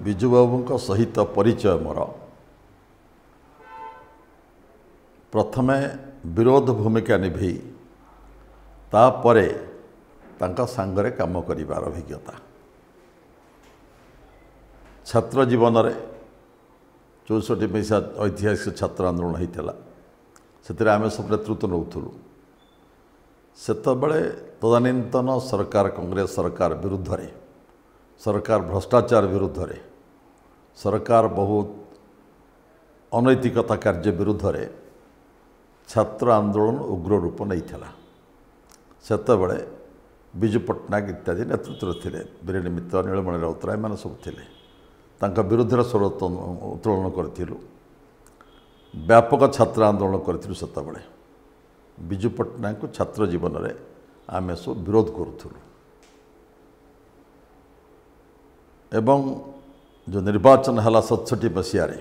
विजुबाबू सहित परिचय मोर प्रथमे विरोध भूमिका निभे तापरे तांका सांगरे काम करिवार अभिज्ञता छात्र जीवन में 64 पैसा ऐतिहासिक छात्र आंदोलन होता से आम सब नेतृत्व नौलु से तदानीतन सरकार कांग्रेस सरकार विरुद्ध रे सरकार भ्रष्टाचार विरुद्ध रे सरकार बहुत अनैतिकता कार्य विरुद्ध रे छात्र आंदोलन उग्र रूप नहीं सेतबले विजु पट्टनायक इत्यादि नेतृत्व थे बिरेणी मित्र नीलमणि राउतराय एम सब थे विरुद्ध स्वर उत्तोलन करूँ व्यापक छात्र आंदोलन करूँ सेतबले विजु पट्टनायक को छात्र जीवन में आम सब विरोध करूँ एवं जो निर्वाचन है 67 मसीह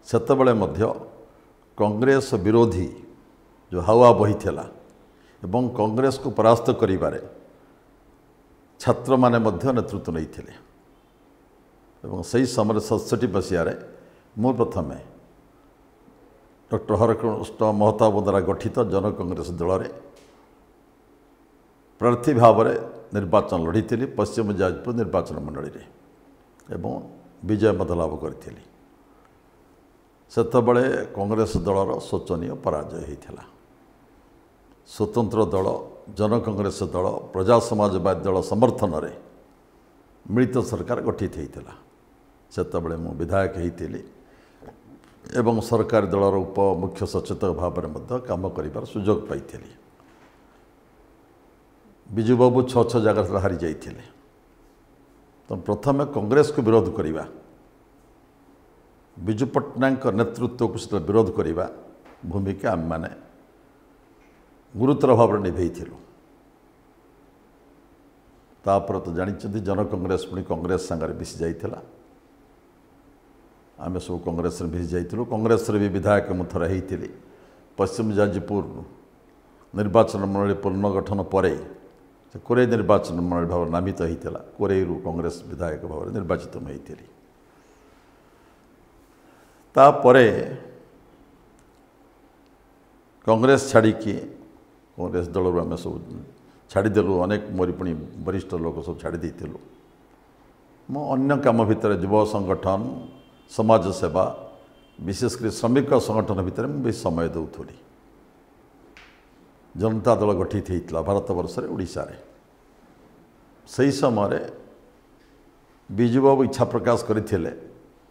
सेतबले कांग्रेस विरोधी जो हावा बही थिला एवं कांग्रेस को परास्त करिबारे छात्र माने मध्य नेतृत्व नहीं थिले एवं सही समय 67 मसीह मु प्रथमे डॉक्टर हरकृष्ण महताब द्वारा गठित जन कांग्रेस दल में प्रार्थी भाव में निर्वाचन लड़ी पश्चिम जाजपुर निर्वाचन मंडली एवं विजय मत लाभ करी सेतबले कांग्रेस दलर शोचनीय पराजय होता स्वतंत्र दल जन कांग्रेस दल प्रजा समाजवादी दल समर्थन में मिलित सरकार गठित होता सेतबले मु विधायक होती एवं सरकारी दलर उप मुख्य सचेतक भाव में काम कर सुजोग पाई विजुबाबू 6 जगह हारी जाते तो प्रथम कांग्रेस को विरोध करवा विजु पट्टनायक नेतृत्व को विरोध करवा भूमिका आम मैंने गुरुतर भाव में निभेलु तापर तो जानते जन कांग्रेस पुणी कांग्रेस सांगे मिसी जाइला आम सब कांग्रेस मिसी जाइलु कांग्रेस भी विधायक मु थर होती पश्चिम जाजपुर निर्वाचन मंडली पुनर्गठन पर कोरे निर्वाचन मंडली भाव नामित होता कोरेरू कांग्रेस विधायक भाव निर्वाचित होती तापरे कांग्रेस छाड़ी कांग्रेस दल आम सब छाड़देलु अनेक मोरी पुणी वरिष्ठ लोक सब छाड़देलु मो अन्य काम भितर युव संगठन समाज सेवा विशेषकर श्रमिक संगठन भितर मुझे समय दूली जनता दल गठित होता भारत वर्ष ओडिशा से समय विजुबाबू इच्छा प्रकाश करते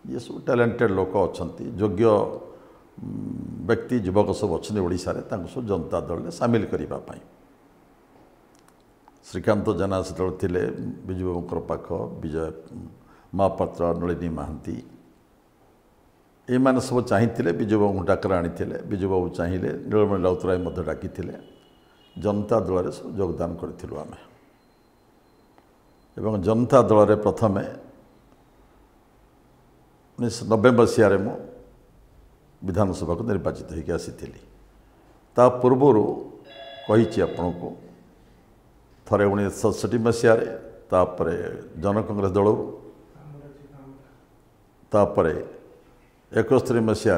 ये सब टैलेंटेड लोक अच्छा योग्य व्यक्ति युवक सब अच्छे ओडिशा सब जनता दल में सामिल करने श्रीकांत जेना से थे विजुबाबू पाख विजय महापात्र नलिनी महांती ये सब चाहिए विजुबाबू डाकरा आनी विजुबाबू चाहिए नीलमणि राउतराय डाकी जनता दल में सब योगदान करूँ आम एवं जनता दल में प्रथमे 1990 मसीह मु विधानसभा को निर्वाचित होकर आसी ता पूर्वर कही आपण को थरे 1967 मसीह तापर जन कांग्रेस दल तापर 71 मसीह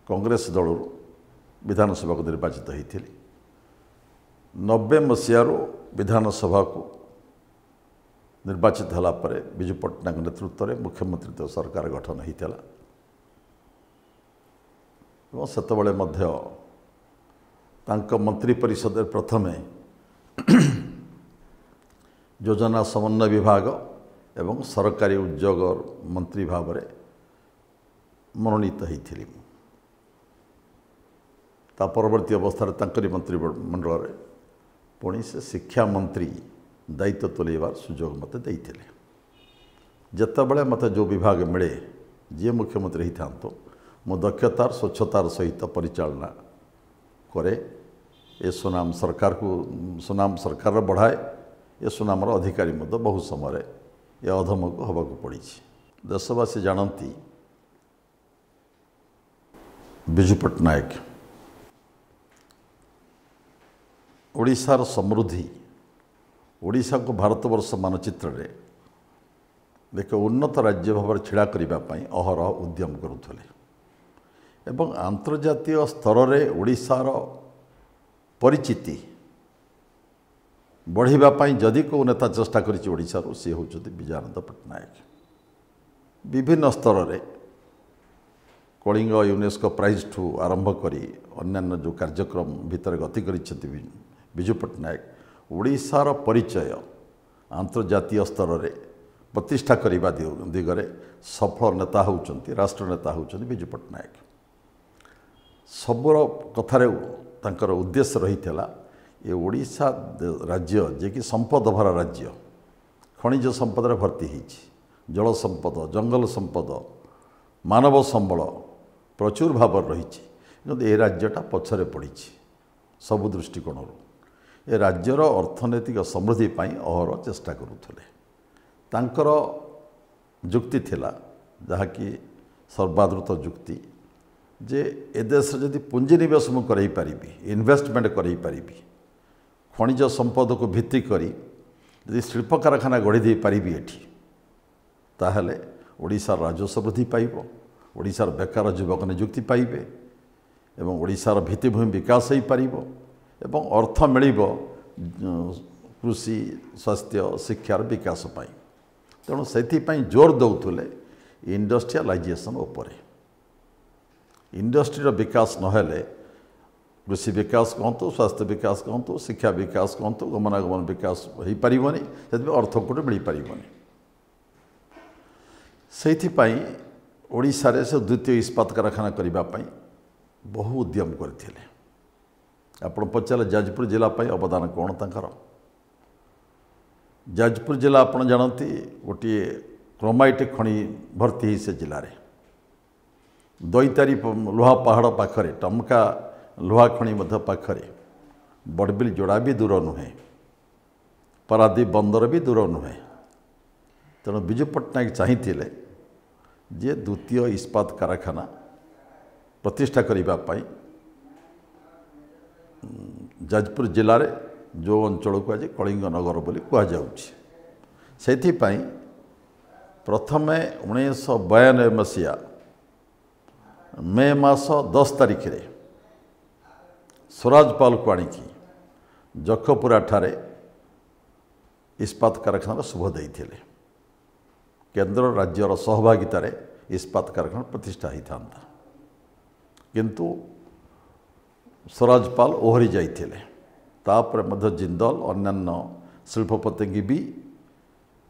कांग्रेस दल विधानसभा को निर्वाचित होती 90 मसीह विधानसभा को निर्वाचित होला परे विजु पट्टनायक नेतृत्व में मुख्यमंत्री तो सरकार गठन होता सेतबले मंत्री परिषद प्रथमे योजना समन्वय विभाग एवं सरकारी उद्योग मंत्री भाव में मनोनीत होती परवर्ती अवस्था मंत्रिमंडल में पुणी से शिक्षा मंत्री दायित्व तुलेबार सुजोग मत देते जितेबले मत जो विभाग मिले जी मुख्यमंत्री होता मो दक्षतार स्वच्छतार सहित परिचालना करे ये सुनाम सरकार को सुनाम सरकार बढ़ाए ये सुनामर अधिकारी बहुत समय ये अधम को हवा पड़ी देशवासी जानती विजु पट्टनायक ओडिशार समृद्धि ओडिशा को भारतवर्ष मानचित्र रे ଏକ ଉନ୍ନତ ରାଜ୍ୟ ଭାବରେ ଛିଡ଼ା କରିବା ପାଇଁ ଅହରହ ଉଦ୍ୟମ କରୁଥିଲେ ଏବଂ ଆନ୍ତର୍ଜାତୀୟ ସ୍ତରରେ ଓଡ଼ିଶାର ପରିଚିତି ବଢ଼ାଇବା ପାଇଁ ଯଦି କେଉଁ ନେତା ଚେଷ୍ଟା କରିଛି ଓଡ଼ିଶାରୁ ସେ ହେଉଛନ୍ତି ବିଜୟାନନ୍ଦ ପଟ୍ଟନାୟକ। ବିଭିନ୍ନ ସ୍ତରରେ କଳିଙ୍ଗ ୟୁନେସ୍କୋ ପ୍ରାଇଜ୍ଠୁ ଆରମ୍ଭ କରି ଅନ୍ୟାନ୍ୟ ଯେଉଁ କାର୍ଯ୍ୟକ୍ରମ ଭିତରେ ଗତି କରିଛନ୍ତି ବିଜୁ ପଟ୍ଟନାୟକ ଓଡ଼ିଶାର ପରିଚୟ ଆନ୍ତର୍ଜାତୀୟ ସ୍ତରରେ ପ୍ରତିଷ୍ଠା କରିବା ଦିଗରେ ସଫଳ ନେତା ହେଉଛନ୍ତି, ରାଷ୍ଟ୍ରନେତା ହେଉଛନ୍ତି ବିଜୁ ପଟ୍ଟନାୟକ। ସବୁର କଥାରେ ତାଙ୍କର ଉଦ୍ଦେଶ୍ୟ ରହିଥିଲା ଏ ଓଡ଼ିଶା ରାଜ୍ୟ ଯିଏକି ସମ୍ପଦ ଭରା ରାଜ୍ୟ, ଖଣିଜ ସମ୍ପଦରେ ଭର୍ତ୍ତି ହୋଇଛି, ଜଳ ସମ୍ପଦ, ଜଙ୍ଗଲ ସମ୍ପଦ, ମାନବ ସମ୍ବଳ ପ୍ରଚୁର ଭାବରେ ରହିଛି, କିନ୍ତୁ ଏ ରାଜ୍ୟଟା ପଛରେ ପଡ଼ିଛି ସବୁ ଦୃଷ୍ଟିକୋଣରୁ। ଏ ରାଜ୍ୟର ଅର୍ଥନୈତିକ ସମୃଦ୍ଧି ପାଇଁ ଅହରହ ଚେଷ୍ଟା କରୁଥିଲେ। ତାଙ୍କର ଯୁକ୍ତି ଥିଲା, ଯାହାକି ସର୍ବାଦୃତ ଯୁକ୍ତି, ଯେ ଏ ଦେଶରେ ଯଦି ପୁଞ୍ଜିନିବେଶ ମୁଁ କରାଇ ପାରିବି, ଇନଭେଷ୍ଟମେଣ୍ଟ କରାଇ ପାରିବି, ଖଣିଜ ସମ୍ପଦକୁ ଭିତ୍ତି କରି ଯଦି ଶିଳ୍ପ କାରଖାନା ଗଢ଼ି ଦେଇପାରିବି ଏଠି, ତାହେଲେ ଓଡ଼ିଶାର ରାଜସ୍ୱ ବୃଦ୍ଧି ପାଇବ, ଓଡ଼ିଶାର ବେକାର ଯୁବକ ନିଯୁକ୍ତି ପାଇବେ ଏବଂ ଓଡ଼ିଶାର ଭିତ୍ତିଭୂମି ବିକାଶ ହୋଇପାରିବ ଏବଂ ଅର୍ଥ ମିଳିବ କୃଷି, ସ୍ୱାସ୍ଥ୍ୟ, ଶିକ୍ଷାର ବିକାଶ ପାଇଁ। ତେଣୁ ସେଥିପାଇଁ ଜୋର ଦେଉଥିଲେ ଇଣ୍ଡଷ୍ଟ୍ରିଆଲାଇଜେସନ୍ ଉପରେ। ଇଣ୍ଡଷ୍ଟ୍ରିର ବିକାଶ ନହେଲେ କୃଷି ବିକାଶ କୁହନ୍ତୁ, ସ୍ୱାସ୍ଥ୍ୟ ବିକାଶ କୁହନ୍ତୁ, ଶିକ୍ଷା ବିକାଶ କୁହନ୍ତୁ, ଗମନାଗମନ ବିକାଶ ହୋଇପାରିବନି, ସେଥିପାଇଁ ଅର୍ଥ କୋଟି ମିଳିପାରିବନି। ସେଇଥିପାଇଁ ଓଡ଼ିଶାରେ ସେ ଦ୍ୱିତୀୟ ଇସ୍ପାତ କାରଖାନା କରିବା ପାଇଁ ବହୁ ଉଦ୍ୟମ କରିଥିଲେ। ଆପଣ ପଚାରିଲେ ଯାଜପୁର ଜିଲ୍ଲା ପାଇଁ ଅବଦାନ କ'ଣ ତାଙ୍କର? ଯାଜପୁର ଜିଲ୍ଲା ଆପଣ ଜାଣନ୍ତି ଗୋଟିଏ କ୍ରୋମାଇଟ୍ ଖଣି ଭର୍ତ୍ତି ହୋଇ ସେ ଜିଲ୍ଲାରେ। ଦଇତାରୀ ଲୁହା ପାହାଡ଼ ପାଖରେ, ଟମକା ଲୁହା ଖଣି ମଧ୍ୟ ପାଖରେ, ବଡ଼ବିଲ ଯୋଡ଼ା ବି ଦୂର ନୁହେଁ, ପାରାଦୀପ ବନ୍ଦର ବି ଦୂର ନୁହେଁ। ତେଣୁ ବିଜୁ ପଟ୍ଟନାୟକ ଚାହିଁଥିଲେ ଯେ ଦ୍ୱିତୀୟ ଇସ୍ପାତ କାରଖାନା ପ୍ରତିଷ୍ଠା କରିବା ପାଇଁ ଯାଜପୁର ଜିଲ୍ଲାରେ ଯେଉଁ ଅଞ୍ଚଳକୁ ଆଜି କଳିଙ୍ଗ ନଗର ବୋଲି କୁହାଯାଉଛି। ସେଥିପାଇଁ ପ୍ରଥମେ 1992 ମସିହା ମେ ମାସ 10 ତାରିଖରେ ସ୍ୱରାଜ ପାଲକୁ ଆଣିକି ଜଖପୁରାଠାରେ ଇସ୍ପାତ କାରଖାନାର ଶୁଭ ଦେଇଥିଲେ। କେନ୍ଦ୍ର ରାଜ୍ୟର ସହଭାଗିତାରେ ଇସ୍ପାତ କାରଖାନା ପ୍ରତିଷ୍ଠା ହୋଇଥାନ୍ତା, କିନ୍ତୁ ସ୍ୱରାଜ ପାଲ ଓହରି ଯାଇଥିଲେ। ତାପରେ ମଧ୍ୟ ଜିନ୍ଦଲ ଅନ୍ୟାନ୍ୟ ଶିଳ୍ପପତିଙ୍କୁ ବି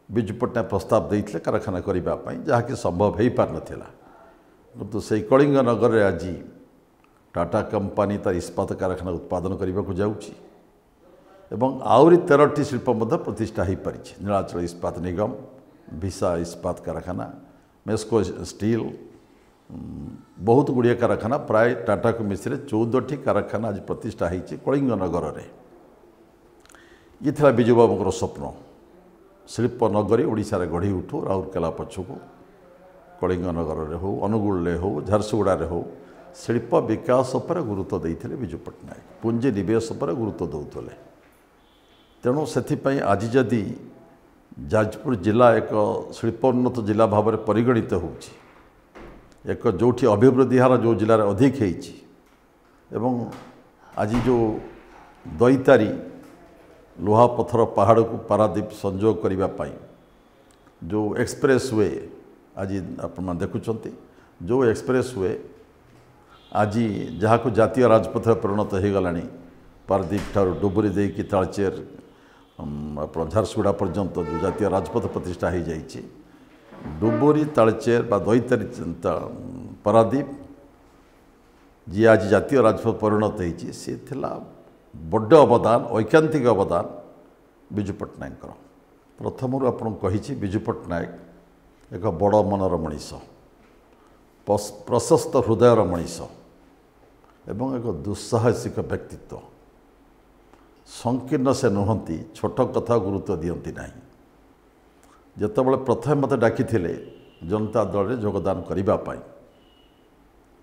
ବିଜୁ ପଟ୍ଟନାୟକ ପ୍ରସ୍ତାବ ଦେଇଥିଲେ କାରଖାନା କରିବା ପାଇଁ, ଯାହାକି ସମ୍ଭବ ହୋଇପାରିନଥିଲା। କିନ୍ତୁ ସେହି କଳିଙ୍ଗ ନଗରରେ ଆଜି ଟାଟା କମ୍ପାନୀ ତାର ଇସ୍ପାତ କାରଖାନା ଉତ୍ପାଦନ କରିବାକୁ ଯାଉଛି ଏବଂ ଆହୁରି 13ଟି ଶିଳ୍ପ ମଧ୍ୟ ପ୍ରତିଷ୍ଠା ହୋଇପାରିଛି। ନୀଳାଚଳ ଇସ୍ପାତ ନିଗମ, ଭିସା ଇସ୍ପାତ କାରଖାନା, ମେସ୍କୋ ଷ୍ଟିଲ୍, ବହୁତ ଗୁଡ଼ିଏ କାରଖାନା, ପ୍ରାୟ ଟାଟାକୁ ମିଶିଲେ 14ଟି କାରଖାନା ଆଜି ପ୍ରତିଷ୍ଠା ହୋଇଛି କଳିଙ୍ଗ ନଗରରେ। ଇଏ ଥିଲା ବିଜୁବାବୁଙ୍କର ସ୍ୱପ୍ନ, ଶିଳ୍ପ ନଗରୀ ଓଡ଼ିଶାରେ ଗଢ଼ି ଉଠୁ। ରାଉରକେଲା ପଛକୁ କଳିଙ୍ଗ ନଗରରେ ହେଉ, ଅନୁଗୁଳରେ ହେଉ, ଝାରସୁଗୁଡ଼ାରେ ହେଉ, ଶିଳ୍ପ ବିକାଶ ଉପରେ ଗୁରୁତ୍ୱ ଦେଇଥିଲେ ବିଜୁ ପଟ୍ଟନାୟକ, ପୁଞ୍ଜି ନିବେଶ ଉପରେ ଗୁରୁତ୍ୱ ଦେଉଥିଲେ। ତେଣୁ ସେଥିପାଇଁ ଆଜି ଯଦି ଯାଜପୁର ଜିଲ୍ଲା ଏକ ଶିଳ୍ପୋନ୍ନତ ଜିଲ୍ଲା ଭାବରେ ପରିଗଣିତ ହେଉଛି, ଏକ ଯେଉଁଠି ଅଭିବୃଦ୍ଧି ହାର ଯେଉଁ ଜିଲ୍ଲାରେ ଅଧିକ ହେଇଛି ଏବଂ ଆଜି ଯେଉଁ ଦଇତାରୀ ଲୁହା ପଥର ପାହାଡ଼କୁ ପାରାଦୀପ ସଂଯୋଗ କରିବା ପାଇଁ ଯେଉଁ ଏକ୍ସପ୍ରେସ୍ ୱେ ଆଜି ଆପଣମାନେ ଦେଖୁଛନ୍ତି, ଯେଉଁ ଏକ୍ସପ୍ରେସ୍ ୱେ ଆଜି ଯାହାକୁ ଜାତୀୟ ରାଜପଥରେ ପରିଣତ ହୋଇଗଲାଣି, ପାରାଦୀପ ଠାରୁ ଡୁବୁରି ଦେଇକି ତାଳଚେର ଆପଣ ଝାରସୁଗୁଡ଼ା ପର୍ଯ୍ୟନ୍ତ ଯେଉଁ ଜାତୀୟ ରାଜପଥ ପ୍ରତିଷ୍ଠା ହୋଇଯାଇଛି, ଡୁବୁରି ତାଳଚେର ବା ଦଇତାରୀ ପାରାଦୀପ ଯିଏ ଆଜି ଜାତୀୟ ରାଜପଥ ପରିଣତ ହୋଇଛି, ସେ ଥିଲା ବଡ଼ ଅବଦାନ, ଐକାନ୍ତିକ ଅବଦାନ ବିଜୁ ପଟ୍ଟନାୟକଙ୍କର। ପ୍ରଥମରୁ ଆପଣଙ୍କୁ କହିଛି ବିଜୁ ପଟ୍ଟନାୟକ ଏକ ବଡ଼ ମନର ମଣିଷ, ପ୍ରଶସ୍ତ ହୃଦୟର ମଣିଷ ଏବଂ ଏକ ଦୁଃସାହସିକ ବ୍ୟକ୍ତିତ୍ୱ। ସଂକୀର୍ଣ୍ଣ ସେ ନୁହନ୍ତି, ଛୋଟ କଥା ଗୁରୁତ୍ୱ ଦିଅନ୍ତି ନାହିଁ। ଯେତେବେଳେ ପ୍ରଥମେ ମୋତେ ଡାକିଥିଲେ ଜନତା ଦଳରେ ଯୋଗଦାନ କରିବା ପାଇଁ,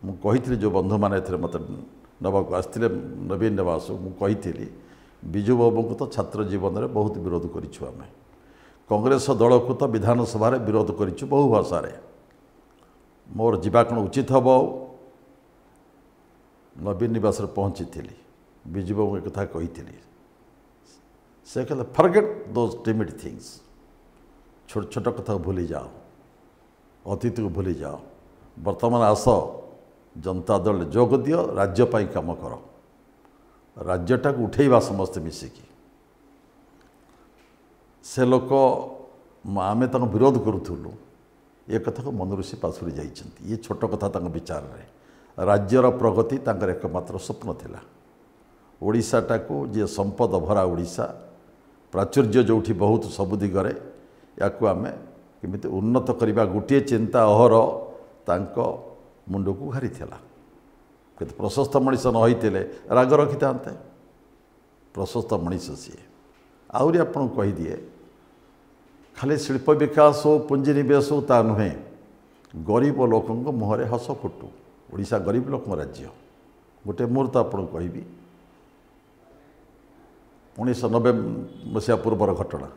ମୁଁ କହିଥିଲି ଯେଉଁ ବନ୍ଧୁମାନେ ଏଥିରେ ମୋତେ ନେବାକୁ ଆସିଥିଲେ ନବୀନ ନିବାସକୁ, ମୁଁ କହିଥିଲି ବିଜୁ ବାବୁଙ୍କୁ ତ ଛାତ୍ର ଜୀବନରେ ବହୁତ ବିରୋଧ କରିଛୁ ଆମେ, कांग्रेस दल को तो विधानसभा विरोध करिछु बहु भाषा मोर जीवा कौन उचित हम नवीन निवास पहुँची विजु बाबू एक कथा कही से कहते फॉरगेट दोज टिमिड थिंग्स छोट छोट कथा भूली जाओ अतीत को भूली जाओ वर्तमान आस जनता दल जोग दियो राज्य पाई काम कर राज्यटा को उठेबा समस्ते मिसिकी से लोक आमे तक विरोध करूँ ये कथा को मनरू से पासुरी जाइछन्ति ये छोट कथा तक विचार रे राज्यर प्रगति तांकर एकमात्र स्वप्न थिला ओडिशाटा को जे संपद भरा ओडिशा प्राचुर्य जोठी बहुत सब दिगरे याकू आमे केमिति उन्नत करबा गोटे चिंता अहर तांको मुंड को घारी थिला केते प्रशस्त मनीष न होइतिले राग रखि तांते प्रशस्त मनीष सी आउरी आपन कहि दिए खाली शिल्प विकास हो पुंजीनिवेश हो ता नुहे गरीब लोकों मुहरे हस फुटू ओडिशा गरीब लोक राज्य गोटे मुहूर्त आपको कहबी 1990 मसीहा पूर्वर घटना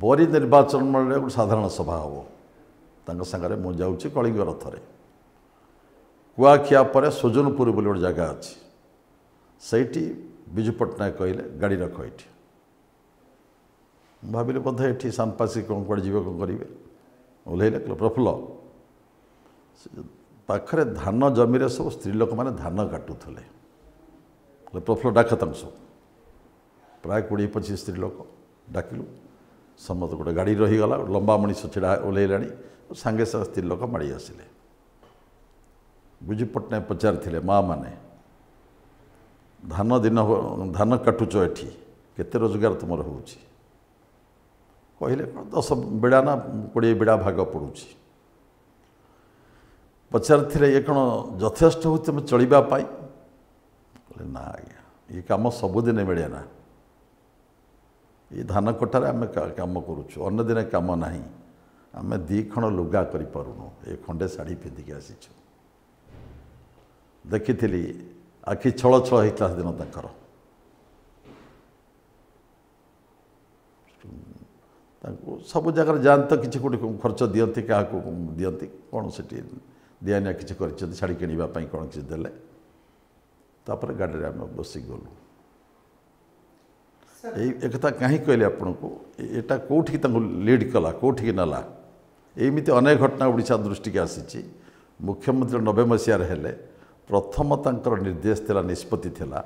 बरी निर्वाचन मंडल गोटे साधारण सभा हम सागर मु जाऊँगी कलिंग रथरे कुआखिया पर सुजनपुर बोली गोटे जगह अच्छी सहीटी विजु पट्टनायक कहले गाड़ी रख ये भाविले बोधे ये सानपासी कौन कड़े जीव कौन करेंगे ओह्लैले कहले प्रफुल्ल पाखरे धान जमी सब स्त्री लोक मैंने धान काटुले प्रफुल्ल डाक सब प्राय 20-25 स्त्री लोक डाकिलु समस्त गोटे गाड़ी रहीगला लंबा मनीष छिड़ा ओह्लैला सांगे सांगे स्त्री लोक माड़ी आसिले विजु पट्टनायक पचारि माँ मैंने धान दिन धान काटुच एठी केते रोजगार तुमर होउची कहले 10 बिड़ा ना 20 बिड़ा भाग पड़ुची पचारि ये कौन यथेष्ट हो तुम चलवाई कहले ना आज्ञा ये कम सबुदिन मिले ना ये धान कटार आम कम करुचु अन्य दिन कम ना आम 2 खण लुगा करूँ ये खंडे शाढ़ी पिंधिक आसीचु देखी आखि छल छल होता दिन तंकर सब जगह जाते कि खर्च दियंती क्या दियंती कौन से दिया निया किसी कर शाढ़ी किणवाई कौन किसी देले तापर गाड़ी में आम बस गलु एक कथा कहीं कहले आपण को यहाँ कौटी लीड कला कौटी नाला एमती अनेक घटना ओडिशा दृष्टि की आसी मुख्यमंत्री 90 मसीह हेले प्रथम तांकर निर्देश थिला निष्पत्ति थिला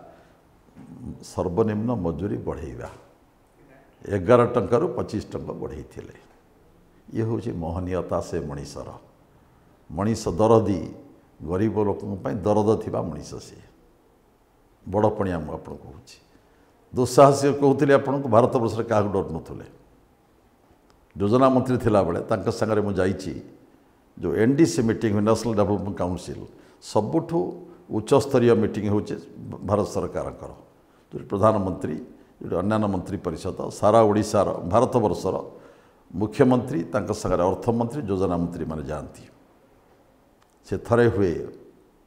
सर्वनिम्न मजूरी बढ़ेवा 11 टंकार 25 टंका बढ़ई थिले ये हूँ मोहनीयता से मनीषर मनीष दरदी गरीब लोकों दरद थिबा मनीष सी बड़पणिया मुझे आपको कहूँ दुस्साहसी कहते आपको भारत वर्ष क्या डर नुले योजना मंत्री थिला बेले सागर मुझे जो NDC meeting national development council सबुठ उच्चस्तरीय मीटिंग हो भारत सरकार जो प्रधानमंत्री जो अन्य मंत्री परिषद सारा ओडिशार भारत वर्षर मुख्यमंत्री सागर अर्थमंत्री योजना मंत्री माने जाती से थरे हुए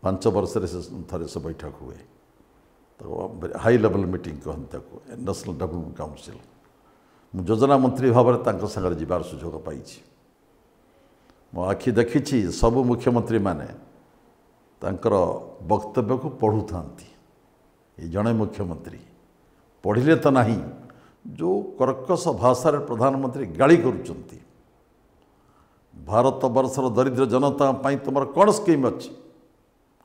5 वर्ष थे से बैठक हुए तो हाई लेवल मीटिंग कहते नेशनल डेवलपमेंट काउंसिल मु योजना मंत्री भाव में सागर जीवार सुजोग पाई मो आखि देखी सबू मुख्यमंत्री माने तांकर वक्तव्य को पढ़ु था जड़े मुख्यमंत्री पढ़िले तो नहीं जो कर्कश भाषा प्रधानमंत्री गाड़ी करुँच भारत वर्षर दरिद्र जनता तुम कौन स्कीम अच्छी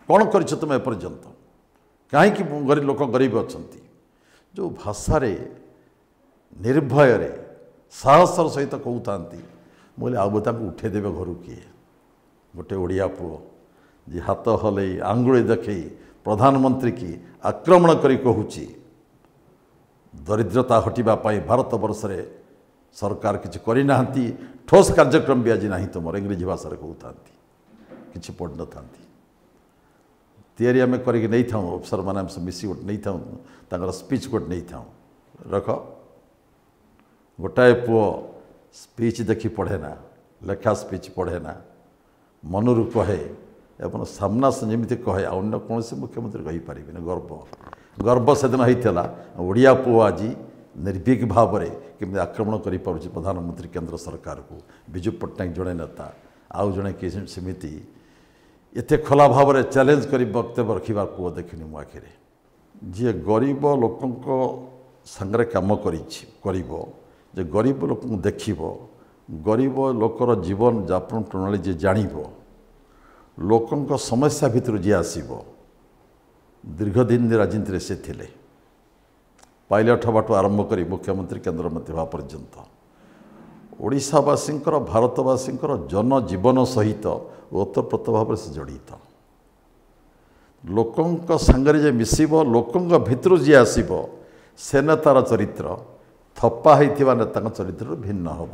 कौन कर तुम एपर्यंत कहीं गरीब लोक गरीब अच्छा जो भाषा निर्भय साहसर सहित कहते बोले आबता उठेदेवे घर किए गोटे ओडिया पुओ जी हाथ हल आंगुली देखई प्रधानमंत्री की आक्रमण करी कहूची दरिद्रता हटापी भारत वर्ष रे सरकार किसी करना ठोस कार्यक्रम भी आज ना तुम इंग्रेजी भाषा कहते कि पढ़ न था तैयारी आम करके था अफसर मैंने मिसी गोटे नहीं था स्पीच गोटे नहीं था रख गोटाए पुओ स्पीच देखी पढ़े ना लेखा स्पीच पढ़े ना मनरू कहे एवं सामना से जमी कहे अन्य कौन से मुख्यमंत्री कहीपर गर्व गर्व से दिन होता ओडिया पुओ आज निर्भीक भाव में केमी आक्रमण कर प्रधानमंत्री केंद्र सरकार को विजु पट्टनायक जड़े नेता आउ जड़े किसी सेमती एत खोला भाव में चैलेंज कर वक्तव्य रखा पुआ देखनी मो आखिरे जी गरीब लोक सांगरे काम जे गरीब लोक देख गरीब लोकर जीवन यापन प्रणाली जी जान लोक समस्या भितर जी आसब दीर्घदिन राजनीति से थिले पायलट बाटू आरंभ कर मुख्यमंत्री केंद्र मंत्री हवा पर्यंत ओडिशावासी भारतवासी जनजीवन सहित ओतप्रोत भाव से जड़ित लोकों सांगरे जे मिसिब लोकों भितर जी आसब से नेतार चरित्र थप्पा होता नेता चरित्र भिन्न हम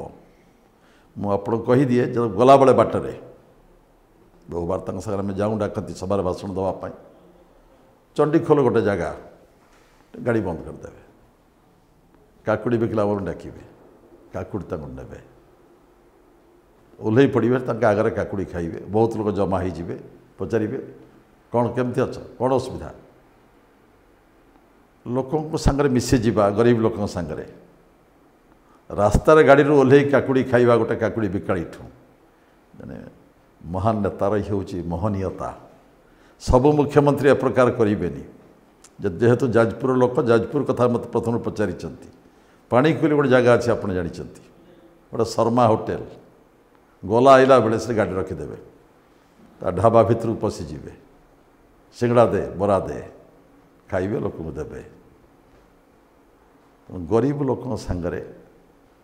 मुझे कहीदिए जो गला बेले बाटरे बहु बार सागर जाऊँ डाकती सभा भाषण देवाई चंडीखोल गोटे जगह गाड़ी बंद करदे काकुड़ी बिकला बेलू डाकिबे काकुड़ी ने ओह्ल पड़े आगे काकुड़ी खाइबे बहुत लोग जमा हो पचारे कौन केमती अच्छ कौन असुविधा लोक सांगरे मिसी जावा गरीब लोक सांगरे रास्तार गाड़ी ओह्ल काकुड़ी खाइबा गोटे काकुड़ी बिकाड़ी ठूँ माने महान नेतार हूँ महनीयता सबु मुख्यमंत्री ए प्रकार करेनि जेहेतु जाजपुर लोक जाजपुर कथा मत प्रथम पचारि पाणीकोइल गोटे जगह अच्छे आप जानते गोटे शर्मा होटेल गला आइला बेले से गाड़ी रखिदेवे ढाबा भितर पशिजे सिंगड़ा दे बरा दे खाइबे लोक देवे गरीब लोक सांगरे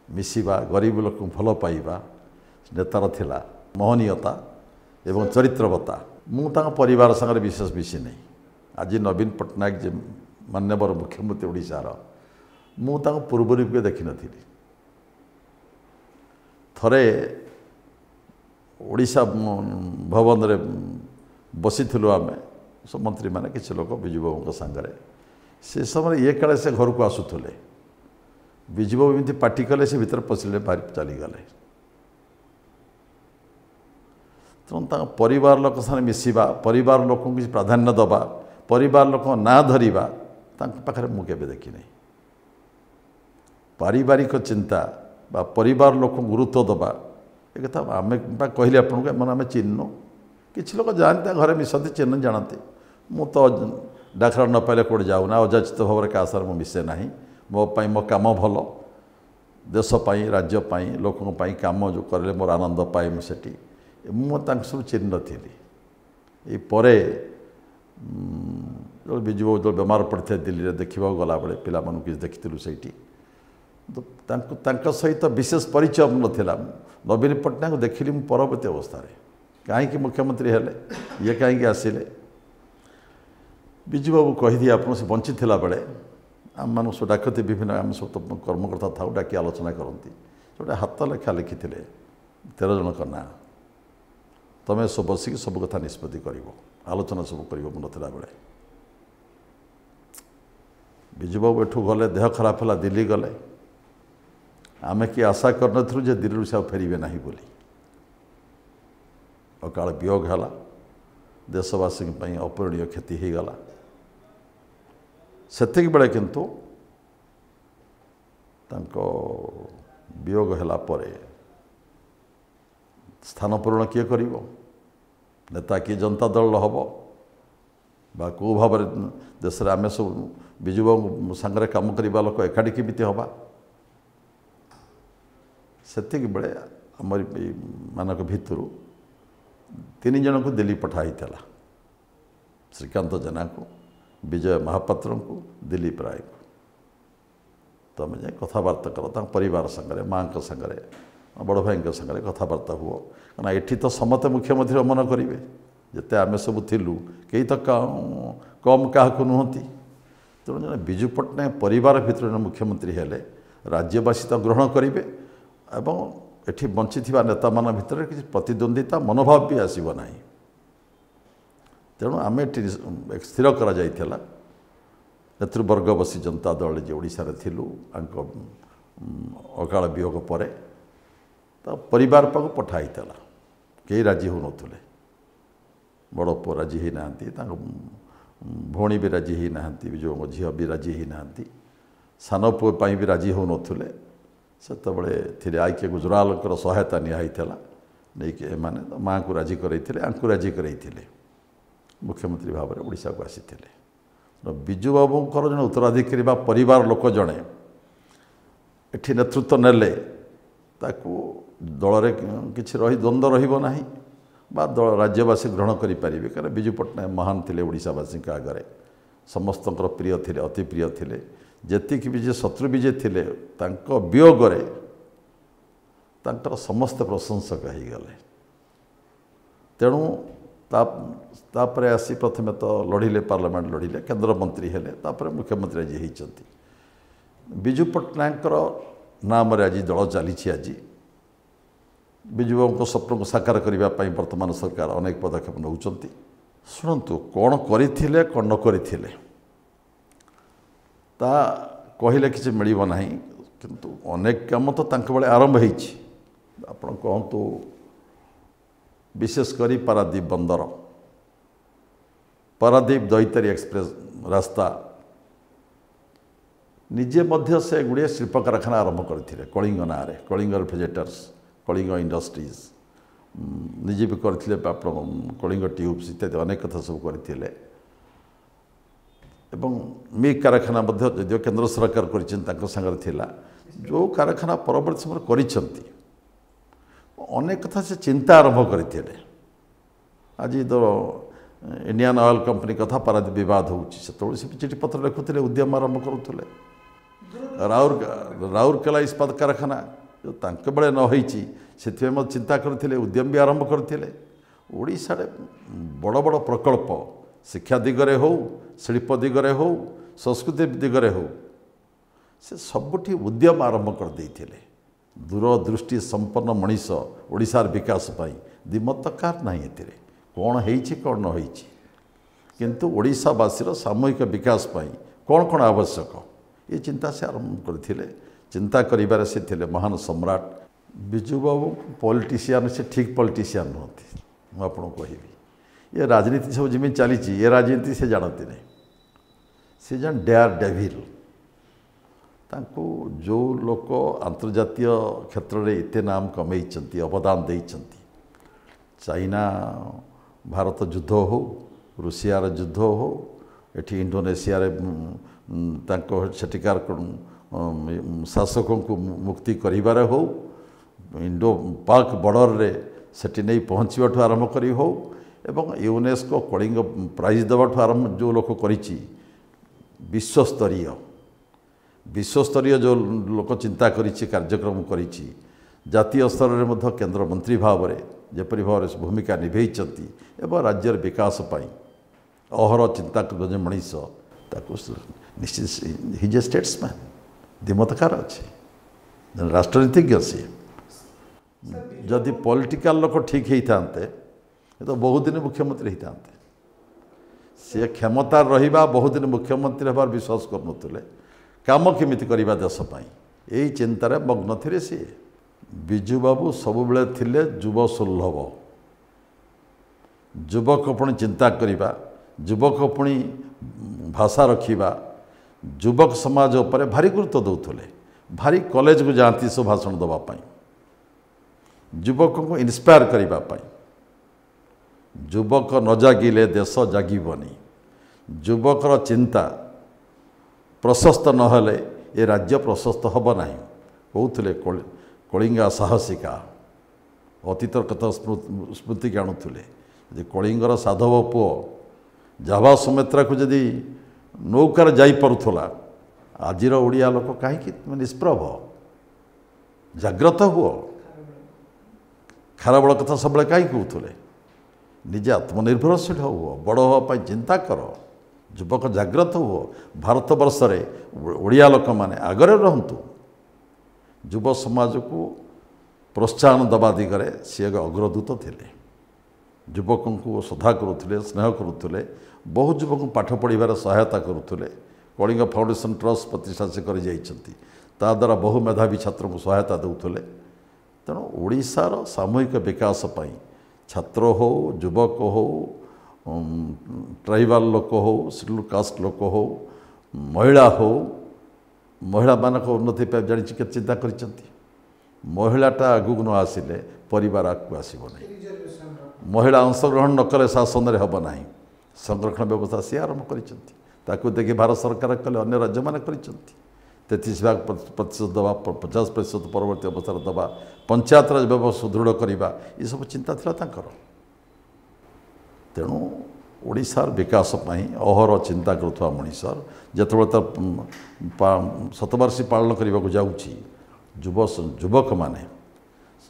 मिसिबा गरीब लोक भल पाइबा नेतार थिला महनीयता एवं चरित्रवता मुझे परिवार सांगरे विशेष मिसी नहीं आज नवीन पट्टनायक जे मान्यवर मुख्यमंत्री ओडिशार मुझे पूर्वर भी देखी नी थरे ओडिशा भवन रे बसीलु आम सब मंत्री मैंने किसी लोग विजुबाबू सांगरे से समय ये काले से घर को आसुले विजुबाबू एमती पार्टी कले से भीतर पशिले बाहर चलीगले तेणु परिवार लोक साथ मिसवा परिवार लोक किसी प्राधान्य दबा परिवार लोक ना धरवा पाखे मुझे देखी नहीं पारिवारिक चिंता बा परिवार लोक गुरुत्व दबा एक कथा आम कहली आपको आम चिन्हनु किसी लोग जानते घरे मिसती चिन्ह जानते मु तो डाकरा न पाइले कौटे जाऊना अजाचित भाव में क्या सार मुझे मिसे ना मोपाई मो कम भल देशपाई राज्यपाई लोकों कम जो करें मोर आनंद पाए मुझे मुझे सब चिन्ह थी ये जो विजुबाबू जो बेमार पड़े दिल्ली में देखा गला बेले पिला किसी देखी से सहित विशेष परिचय नाला नवीन पट्टनायक देखिली परवर्ती अवस्था कहीं मुख्यमंत्री हेले ये कहीं आसिले विजुबाबू कहीदी आप बंची बेले आम मान सब डाकती विभिन्न आम सब कर्मकर्ता था डाकी आलोचना करती जोटा हाथ लेखा लिखी 13 जन ना तुम सब बसिक सब कथा निष्पत्ति कर आलोचना सब कर नाला बेले विजुबाबू एठू गले देह खराब है दिल्ली गले आमे कि आशा करनथु जे दिल्ली से फेरबे ना बोली अकाल वियोग है देशवासी अपूरणीय क्षति हो गला से बेले किंतु वियोग है स्थान पूरण किए कर नेता किए जनता दल हम बा कौ भाव देश आम सब विजुबाबू सांगरे कम करवा लोक एकाठी केमिति हवा से बेले आमर मानक भितर 3 जन को दिल्ली पठाई श्रीकांत जेना को विजय महापात्र को दिलीप राय को तुम जाए कथबार्ता कर परिवार सांगरे माँ सांगरे बड़ भाई सांगरे कथबार्ता हुओ कहना एठी तो समस्त मुख्यमंत्री मन करेंगे जिते आम सब थिलु कई तो कम क्या नुहति तेणु जन विजु पट्टनायक परिवार भितर मुख्यमंत्री हेले राज्यवासी तो ग्रहण करेंगे एवं एठी बंची नेता मान भितर किसी प्रतिद्वंदिता मनोभाव भी आसब ना तेणु आम स्थिर करा जाइथिला नेतृवर्ग बसी जनता दल जे ओडिशा रे थिलु अकाल वियोग पर परिवार पाक पठाई कई राजी हो नथुले बड़ पुओ राजी ही भौणी भी राजी ही ना विजय झील भी राजी ही ना सान पुओ भी राजी हो नथिले सेतबळे थिले आईके गुजरालकर सहायता नियाइथिला नहीं कि माने माँ को राजी करैथिले आंकु राजी करैथिले मुख्यमंत्री भाव में ओडिशा को आसीथिले बिजू बाबूंकर जन उत्तराधिकारी बा परिवार लोक जड़े एठी नेतृत्व नेले ताकू दल रे किछि रही द्वंद्व रहिबो नाही बा दल राज्यवासी ग्रहण करि परिबे कारण बिजू पट्टनायक महान थिले ओडिशावासी आगे समस्तंकर प्रिय थिले अति प्रिय थिले जेतिक भी जे शत्रु भी जे थिले तांको वियोगरे तांकर समस्त प्रशंसक हो गले तेणु तापरे आसी प्रथमे तो लड़िले पार्लियामेंट लड़िले केंद्र मंत्री हेले तापरे मुख्यमंत्री आज होती बिजू पट्टनायकर नाम आज दल चली आज बिजू बाबू स्वप्न को साकार करने वर्तमान सरकार अनेक पदक्षेप नौकरी शुणु कौन करते कौन न करते ता कहले किसी मिलना ना किंतु अनेक काम तो बेले आरंभ होती आप कहतु विशेषकर पारादीप बंदर पारादीप दैतरी एक्सप्रेस रास्ता निजे मध्य से गुड़े शिल्प कारखाना आरंभ करते कलिंग ना कलिंग रेफ्रिजरेटर्स कलिंग इंडस्ट्रीज निजे भी करते कलिंग ट्यूब्स इत्यादि अनेक कथा सब करते मिग कारखाना जो केंद्र सरकार कर जो कारखाना परवर्त समय कर अनेक कथा से चिंता आरंभ करते आज तो इंडियन ऑयल कंपनी कथा पारादीप बद हो चिठी पत्र लिखुले उद्यम आरंभ करुले राउरकेला इस्पात कारखाना जो बेले न होती चिंता करते उद्यम भी आरंभ करते ओडिशा बड़ बड़ प्रकल्प शिक्षा दिगरे हो शिल्प दिगरे हो संस्कृति दिगरे हो से सबुठी उद्यम आरंभ कर देते दूरदृष्टि संपन्न मनीष ओडिशार विकास पाई दिमतकार नहीं एतिरे कौन होइछि कौन न होइछि किंतु ओडिशावासीर सामूहिक विकास पाई कौन कौन आवश्यक ये चिंता से आरंभ करथिले चिंता करिबार से थिले महान सम्राट बिजू बाबू पॉलिटिशियन से ठीक पॉलिटिशियन नहति मु आपन कहिबी ये राजनीति सब जमी चली ये राजनीति से जानती नहीं से जन डेयर डेविल तांको जो लोक अंतर्जातीय क्षेत्र में एते नाम कमई अवदान देइचंती चाइना भारत युद्ध हो रूसियार युद्ध हो एठी इंडोनेशिया सेठिकार शासकों को मुक्ति करिबार हो इंडो पाक बॉर्डर रे सेठी नहीं पहुँचवाठू आरंभ करी हो एवं यूनेस्को कलिंग प्राइज देवाठू आरंभ जो लोक करिछि विश्वस्तरीय जो लोक चिंता करिछि कार्यक्रम करिछि जातीय स्तर में मध्य केंद्र मंत्री भाव में जेपरी भाव में भूमिका निभेइचंती एवं राज्यर विकास पाई अहर चिंता कर मनीष निश्चित हिज ए स्टेट्समैन दिमतकार अच्छे राष्ट्रनीतिज्ञ सी जदि पॉलिटिकल लोक ठीक होता तो बहुत दिन मुख्यमंत्री होता सी क्षमतार रहिबा बहुत दिन मुख्यमंत्री हबार विश्वास करुले काम केमिति करिबा देश पाई यही चिंतार मग्न थे सी बिजू बाबू सबुबले थिले युव सुलभ युवक पुणी चिंता करिबा युवक पुणी भाषा रखिबा युवक समाज उपरे भारी गुरुत्व दौले भारी कॉलेज को जाती सब भाषण दवापाई युवक को इंस्पायर करने युवक न जागिले देश जागिबनी युवकर चिंता प्रशस्त नहले ये राज्य प्रशस्त हम ना कहते कलिंगा साहसिका अतीतर कथा स्मृति के आणुले कलिंगर साधव पुओ जावा सुमित्रा को जदि नौकार जापरुला आजिर ओडिया लोक कहीं निष्प्रभ जाग्रत हुओ खारबल कथा सब कहीं कहते निजे आत्मनिर्भरशील हुओ बड़ हाँपाई चिंता कर युवक जाग्रत हुओ भारत वर्ष रे ओडिया लोक माने आगरे रहंतु युव समाज को प्रोत्साहन दबा दिगरे सी अग्रदूत थिले युवक को श्रद्धा करुले स्नेह करुले बहुत युवक पाठ पढ़ार सहायता करुले कलिंग फाउंडेशन ट्रस्ट प्रतिष्ठा से कर द्वारा बहु मेधावी छात्र को सहायता देउथले तेणु ओडिशार सामूहिक विकास पाई छात्र हो युवक हो ट्राइबल लोक हो शेड्यूल कास्ट लोक हो महिला हो महिला उन्नति जानी चिंता कर महिलाटा आगू न आसिले परिवार आगू आसब ना महिला अंशग्रहण न कले शासन में हम ना संरक्षण व्यवस्था सी आरंभ कर देखिए भारत सरकार कले अन्य राज्य मैंने कर 33% दवा 50% परवर्ती अवस्था दवा पंचायत राज व्यवस्था सुदृढ़ करवा ये सब चिंता था तेणु ओडिशार विकास अहर चिंता करुवा मनीषर जिते शतवार्षिकी पालन करने को जाऊँगी युवक माने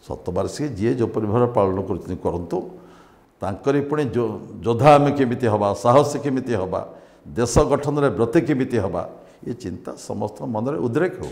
शतवार्षिकी जी जो भाव पालन करूँ तांकरी पुणी योद्धा आम केमिति हवा साहसी केमिति हवा देश गठन में व्रती केमिति हवा ये चिंता समस्त मन में उद्रेक हो।